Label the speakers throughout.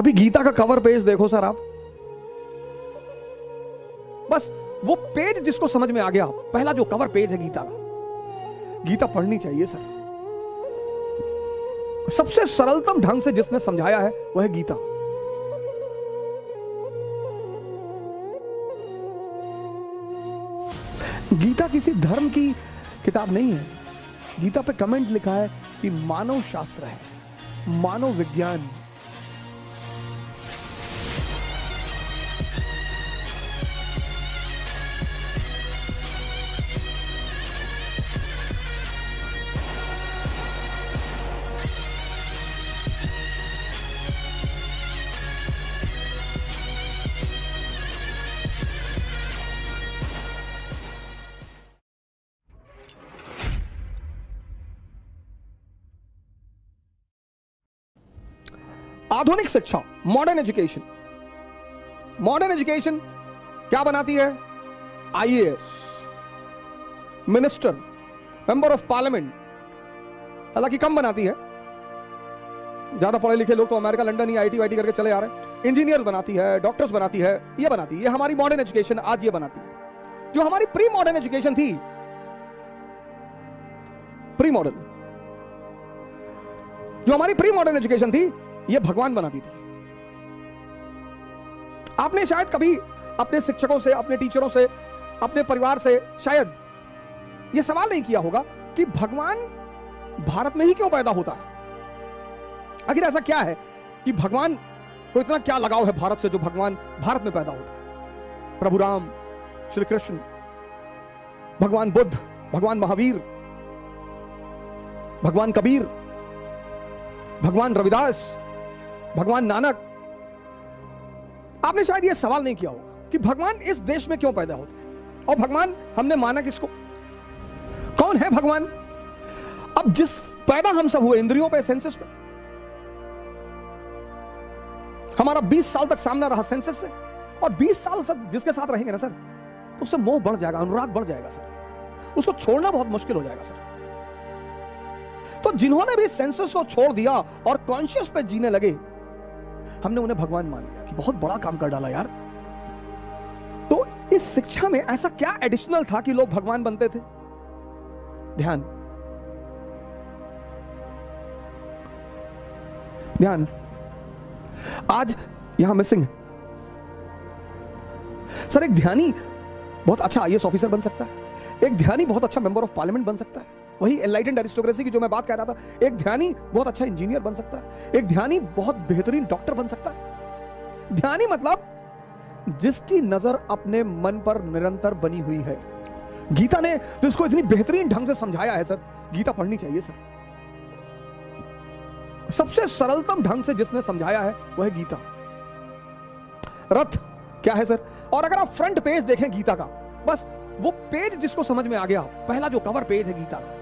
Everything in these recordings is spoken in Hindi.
Speaker 1: कभी गीता का कवर पेज देखो सर आप, बस वो पेज जिसको समझ में आ गया, पहला जो कवर पेज है गीता का, गीता पढ़नी चाहिए सर। सबसे सरलतम ढंग से जिसने समझाया है वह है गीता। गीता किसी धर्म की किताब नहीं है। गीता पे कमेंट लिखा है कि मानव शास्त्र है, मानव विज्ञान। आधुनिक शिक्षा, मॉडर्न एजुकेशन, मॉडर्न एजुकेशन क्या बनाती है? IAS, minister, member of parliament. हालांकि कम बनाती है, ज्यादा पढ़े लिखे लोग तो अमेरिका, लंदन ही आईटी वाईटी करके चले आ रहे हैं। इंजीनियर्स बनाती है, डॉक्टर्स बनाती है, ये बनाती है। ये हमारी मॉडर्न एजुकेशन आज ये बनाती है। जो हमारी प्री मॉडर्न एजुकेशन थी, प्री मॉडर्न जो हमारी प्री मॉडर्न एजुकेशन थी, ये भगवान बनाती थी। आपने शायद कभी अपने शिक्षकों से, अपने टीचरों से, अपने परिवार से शायद यह सवाल नहीं किया होगा कि भगवान भारत में ही क्यों पैदा होता है? आखिर ऐसा क्या है कि भगवान को इतना क्या लगाव है भारत से, जो भगवान भारत में पैदा होता है? प्रभु राम, श्री कृष्ण, भगवान बुद्ध, भगवान महावीर, भगवान कबीर, भगवान रविदास, भगवान नानक। आपने शायद यह सवाल नहीं किया होगा कि भगवान इस देश में क्यों पैदा होते हैं, और भगवान हमने माना किसको? कौन है भगवान? अब जिस पैदा हम सब हुए इंद्रियों पे, सेंसस पे, हमारा 20 साल तक सामना रहा सेंसस से, और 20 साल सब जिसके साथ रहेंगे ना सर, तो उससे मोह बढ़ जाएगा, अनुराग बढ़ जाएगा सर, उसको छोड़ना बहुत मुश्किल हो जाएगा सर। तो जिन्होंने भी सेंसस को छोड़ दिया और कॉन्शियस पे जीने लगे, हमने उन्हें भगवान मान लिया कि बहुत बड़ा काम कर डाला यार। तो इस शिक्षा में ऐसा क्या एडिशनल था कि लोग भगवान बनते थे? ध्यान, ध्यान, आज यहां मिसिंग है सर। एक ध्यानी बहुत अच्छा आईएएस ऑफिसर बन सकता है, एक ध्यानी बहुत अच्छा मेंबर ऑफ पार्लियामेंट बन सकता है, वही एनलाइटेंड एरिस्टोक्रेसी की जो मैं बात कर रहा था। एक ध्यानी बहुत अच्छा इंजीनियर बन सकता है, एक ध्यानी बहुत बेहतरीन डॉक्टर बन सकता है। ध्यानी मतलब जिसकी नजर अपने मन पर निरंतर बनी हुई है। गीता ने तो इसको इतनी बेहतरीन ढंग से समझाया है सर, गीता पढ़नी चाहिए सर। सबसे सरलतम ढंग से जिसने समझाया है वह है गीता। रथ क्या है सर? और अगर आप फ्रंट पेज देखें गीता का, बस वो पेज जिसको समझ में आ गया, पहला जो कवर पेज है गीता का,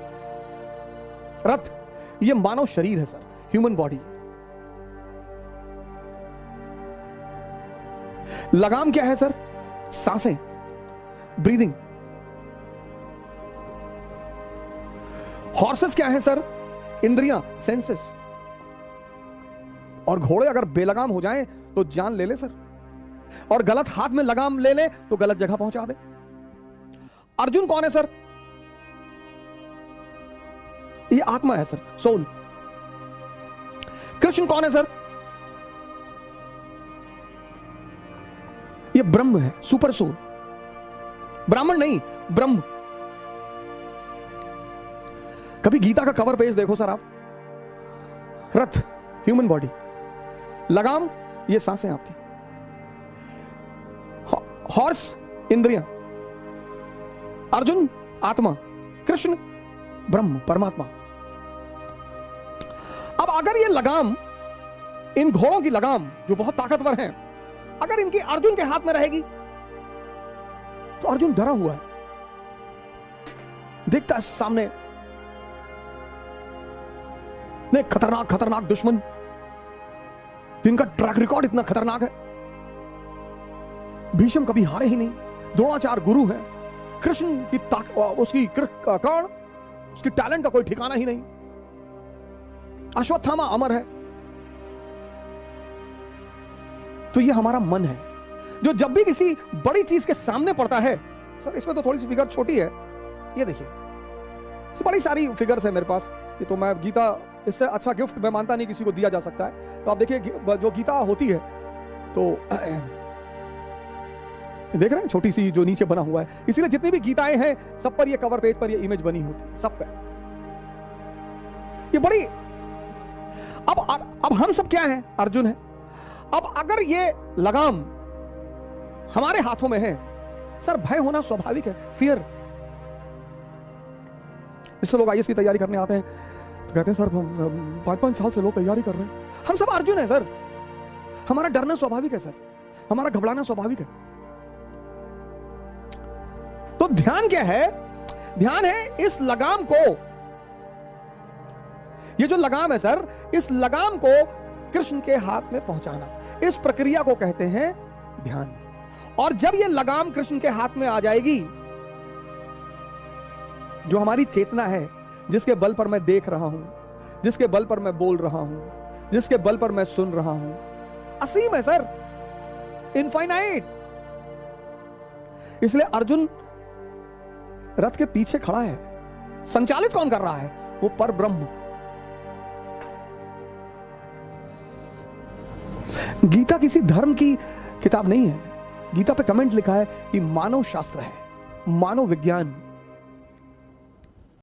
Speaker 1: रथ, ये मानव शरीर है सर, ह्यूमन बॉडी। लगाम क्या है सर? सांसें, ब्रीदिंग। हॉर्सेस क्या है सर? इंद्रियां, सेंसेस। और घोड़े अगर बेलगाम हो जाएं तो जान ले ले सर, और गलत हाथ में लगाम ले ले तो गलत जगह पहुंचा दे। अर्जुन कौन है सर? ये आत्मा है सर, सोल। कृष्ण कौन है सर? ये ब्रह्म है, सुपर सोल। ब्राह्मण नहीं, ब्रह्म। कभी गीता का कवर पेज देखो सर आप, रथ, ह्यूमन बॉडी, लगाम, ये सांसें आपकी, हॉर्स, इंद्रियां, अर्जुन, आत्मा, कृष्ण, ब्रह्म, परमात्मा। अब अगर ये लगाम, इन घोड़ों की लगाम जो बहुत ताकतवर हैं, अगर इनकी अर्जुन के हाथ में रहेगी तो अर्जुन डरा हुआ है, देखता है सामने नहीं खतरनाक खतरनाक दुश्मन, जिनका ट्रैक रिकॉर्ड इतना खतरनाक है। भीष्म कभी हारे ही नहीं, द्रोणाचार्य गुरु है, कृष्ण की उसकी कर्ण, उसकी टैलेंट का कोई ठिकाना ही नहीं, अश्वत्थामा अमर है। तो ये हमारा मन है जो जब भी किसी बड़ी चीज के सामने पड़ता है, सर इसमें तो थोड़ी सी फिगर छोटी है, ये देखिए बड़ी सारी फिगर्स है मेरे पास, ये तो मैं गीता, इससे अच्छा गिफ्ट मैं मानता नहीं किसी को दिया जा सकता है। तो आप देखिए जो गीता होती है तो देख रहे हैं छोटी सी जो नीचे बना हुआ है, इसीलिए जितनी भी गीताएं हैं सब पर ये कवर पेज पर ये इमेज बनी होती है, सब पे ये बड़ी। अब हम सब क्या हैं? अर्जुन है। अब अगर ये लगाम हमारे हाथों में है, सर भय होना स्वाभाविक है, फियर। इससे लोग आईएएस की तैयारी करने आते हैं तो कहते हैं सर 5-5 साल से लोग तैयारी कर रहे हैं। हम सब अर्जुन है सर, हमारा डरना स्वाभाविक है सर, हमारा घबराना स्वाभाविक है। तो ध्यान क्या है? ध्यान है इस लगाम को, ये जो लगाम है सर, इस लगाम को कृष्ण के हाथ में पहुंचाना, इस प्रक्रिया को कहते हैं ध्यान। और जब ये लगाम कृष्ण के हाथ में आ जाएगी, जो हमारी चेतना है, जिसके बल पर मैं देख रहा हूं, जिसके बल पर मैं बोल रहा हूं, जिसके बल पर मैं सुन रहा हूं, असीम है सर, इनफाइनाइट। इसलिए अर्जुन रथ के पीछे खड़ा है। संचालित कौन कर रहा है? वो पर ब्रह्म। गीता किसी धर्म की किताब नहीं है। गीता पे कमेंट लिखा है कि मानव शास्त्र है, मानव विज्ञान।